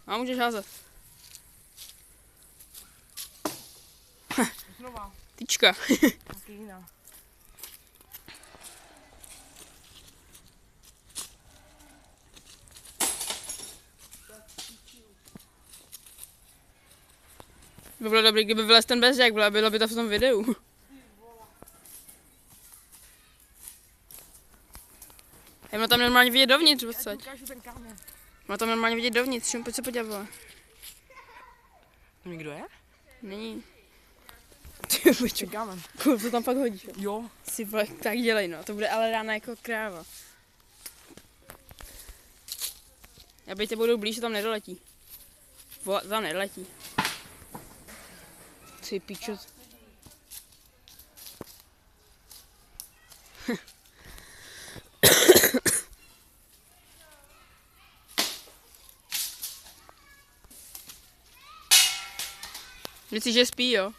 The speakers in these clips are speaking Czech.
A můžeš házet. Znova. Tyčka. Taky jiná. By bylo dobrý, kdyby vylez ten bezďák, bylo by to v tom videu. Je má tam normálně vidět dovnitř, odsaď. Ukážu ten kámen. Má tam normálně vidět dovnitř, pojď se podívat, vole. Někdo je? Není. Ty pičo, Ten kámen. to tam fakt hodíš. Jo. Si vole, tak dělej, no, to bude ale rána jako kráva. Já bych tě budu blíž, tam nedoletí. Vole, tam nedoletí. Ty pičo. Myslíš, že spí, jo?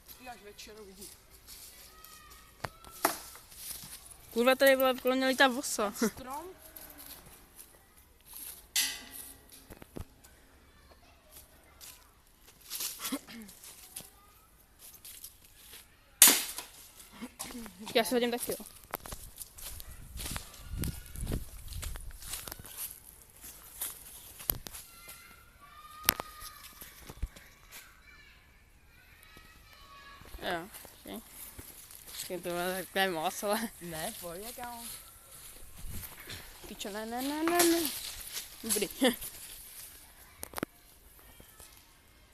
Spí až večer uvidí. Kurva, tady byla kolem mě lítá vosa. Strom? Já se hodím taky, jo. Jo, okay. Počkej, to bylo takové moc, ale... Ne, pojď, kámo. Pičo, ne. Dobrý.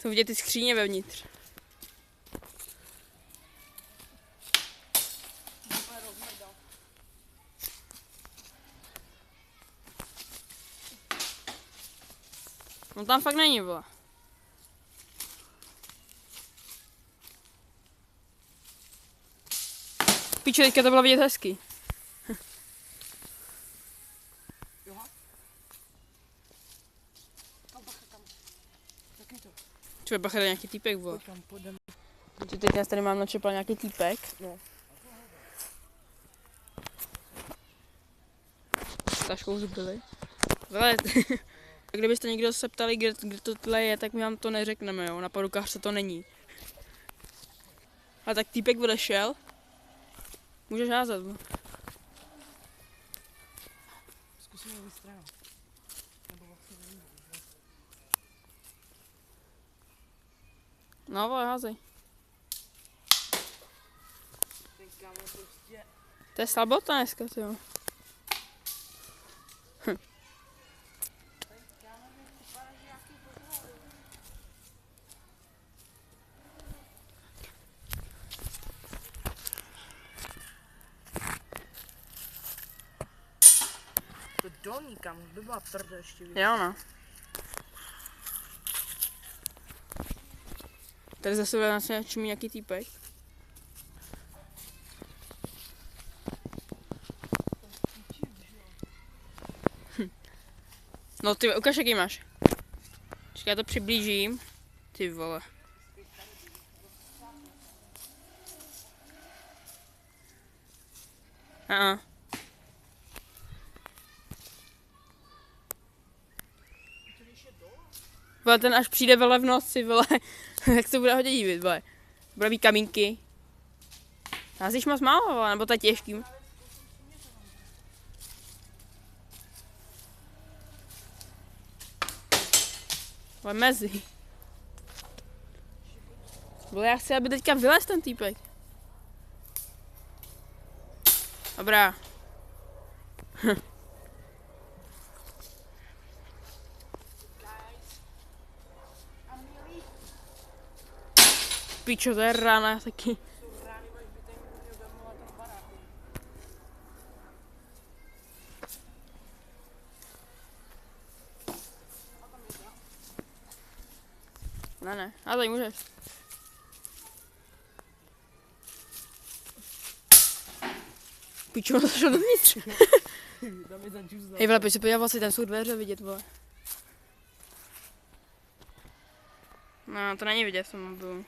Jsou vidět ty skříně vevnitř. No tam fakt není, vole. Pičo, teďka to bylo vidět hezky. Jo. Kam bacha, kam? Taky to. Třeba bacha, nějaký týpek, vole. Pojď tam, půjdeme. Teď já tady mám načepal nějaký týpek. No. S taškou zbyli. Vele, kdybyste někdo se ptali, kde to tle je, tak my vám to neřekneme, jo. Na padukářce to není. A tak týpek odešel. Můžeš házet, no. Zkusíme ho vystrát. Nebo vlastně nevím. No, vole, házej. Ten kámen prostě... To je slabota dneska, jo. To dolní kámen, by byla prda ještě víc. Jo, no. Tady zase vlastně čumí nějaký týpek. No ty, ukaž, jaký máš. Počkej, já to přiblížím. Ty vole. Aha. Vole, ten až přijde vele v noci, vole. Jak to bude hodně divit, vole. Bude mít kamínky. Házíš moc málo, vole, nebo to je těžký. Vole, mezi. Vole, já chci, aby teďka vylez ten týpek. Dobrá. Pičo, to je rána taky. Ne, a tady můžeš. Pičo, to šlo dovnitř. Hej, vole, pojď se podívat, si tam jsou dveře vidět, vole. No, to není vidět v tom mobilu.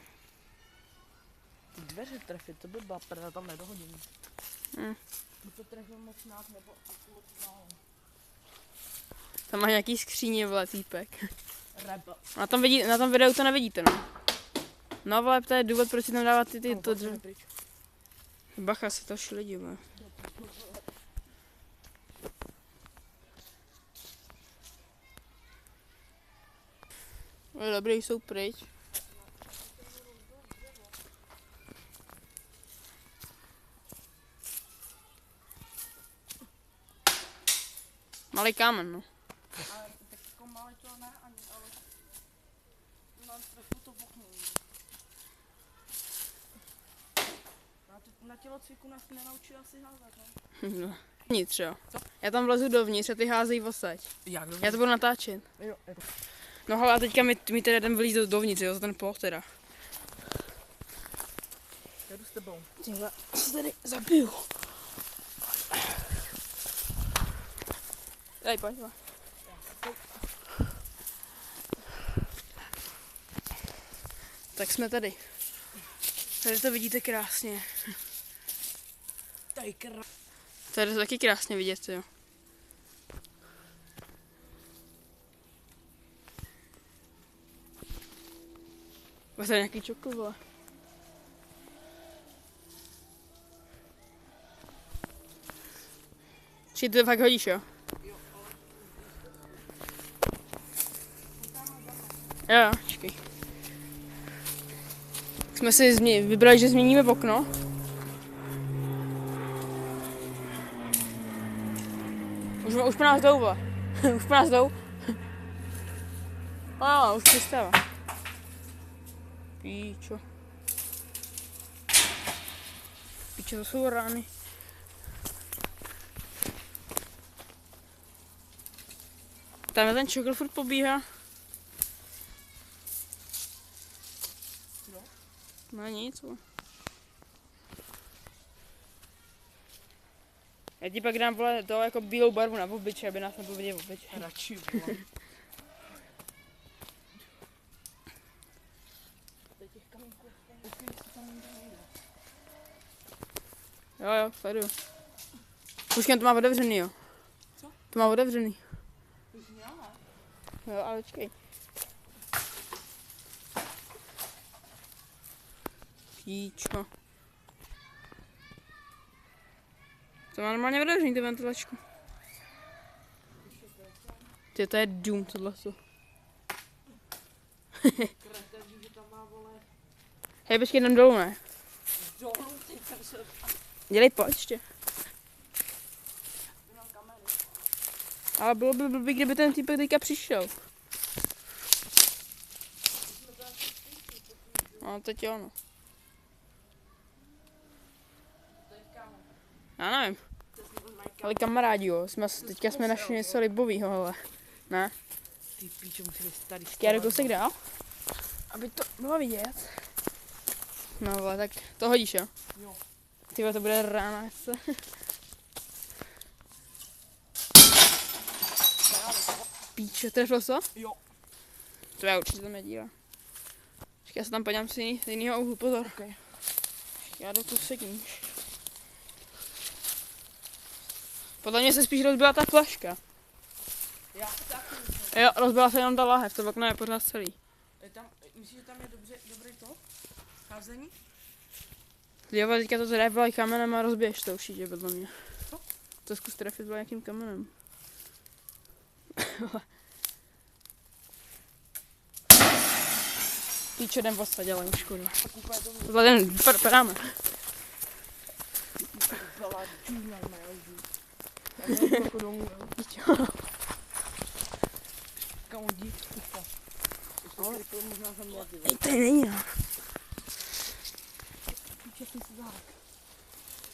Ty dveře trefit, to by byla prda, tam nedohodím. Hm. By to trefil moc nějak, nebo asi moc málo. Tam má nějaký skříně, vole, týpek. Rebel. Na tom videu to nevidíte, no. No, vole, to je důvod, proč si tam dávat ty to dřevo. Bacha, se to lidi, vole. Dobrý, jsou pryč. Malý kámen, no. Ale tak jako malé to ne ani, ale trochu to bochnu. Na tělocviku nás nenaučil asi házet, no? No. Nic, jo. Já tam vlezu dovnitř a ty házejí odsaď. Já to budu natáčet. Jo, jako. No hele, a teďka mi teda jdem vlízt dovnitř, jo, za ten ploch teda. Já jdu s tebou. Tyhle, se tady zabiju. Daj, pojď. Tak jsme tady. Tady to vidíte krásně. Tady Tady to taky krásně vidět, jo. Bude tady nějaký čokl, vole. Či ty to fakt hodíš, jo? Jo, čekej. Jsme si vybrali, že změníme okno. Už po nás jdou, vole. Už po nás jdou. No, už přistává. Píčo. Píčo, to jsou rány. Tam ten čokl furt pobíhá. No nic. Já ti pak dám, vole, to jako bílou barvu na obličej, aby nás nebyl vidět v obličej. Radši, vole. Jo, sleduju. Počkej, to má otevřený, jo. Co? To má otevřený. Už měla. Jo, ale počkej. Píčo. To má normálně otevřený, ty ventilačku. Ty, to je dům, tohle jsou. Hej, počkej, jdem dolů, ne? Dolů, teď jsem se... Dělej, pojď ještě. Ale bylo by blbý, kdyby ten týpek teďka přišel. No, teď jo, no. Já nevím. Ale kamarádi, jo, teďka jsme našli něco libovýho, ale ne. Ty píčo, musí být starý. Já jdu kousek dál, aby to bylo vidět. No, ale tak to hodíš, jo? Jo. Tyhle, to bude rána, se. Píčo, trefil to? Jo. To já určitě tam nedívám. Já se tam podívám z jiného úhlu, pozor. Okay. Já jdu kousek níž. Podle mě se spíš rozbila ta flaška. Já taky myslím. Jo, rozbila se jenom ta lahev, to okno je pořád celý. Myslíš, že tam je dobrý to? Házení? Jo, ale teďka to trefila kamenem a rozbiješ to určitě, podle mě. Co? To zkus trefit nějakým kamenem. Píčo, jdem odsaď, ale už kurva. Tohle jdem, padáme. Ej, tady není, no.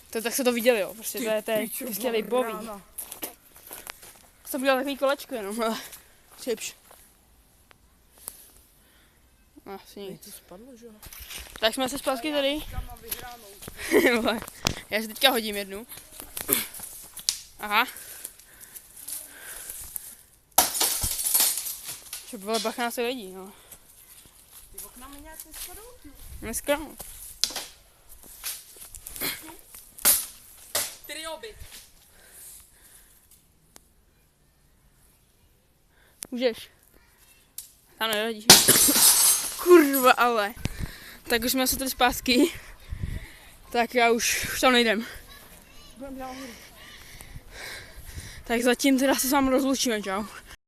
To tak se to viděli, jo, prostě to je čistě libový. Jsem udělal takový kolečko jenom, ale čipš. Asi nic. To spadlo, že jo? Tak jsme se zpátky tady. Já si teďka hodím jednu. Aha. Že byla bacha na se lidí, no. Ty okna mi nějak nespadou? Dneska. Trioby. Můžeš. Tam neradíš. Kurva, ale. Tak už jsme se tady zpátky. Tak já už tam nejdem. Tak zatím teda se s vámi rozlučíme, čau.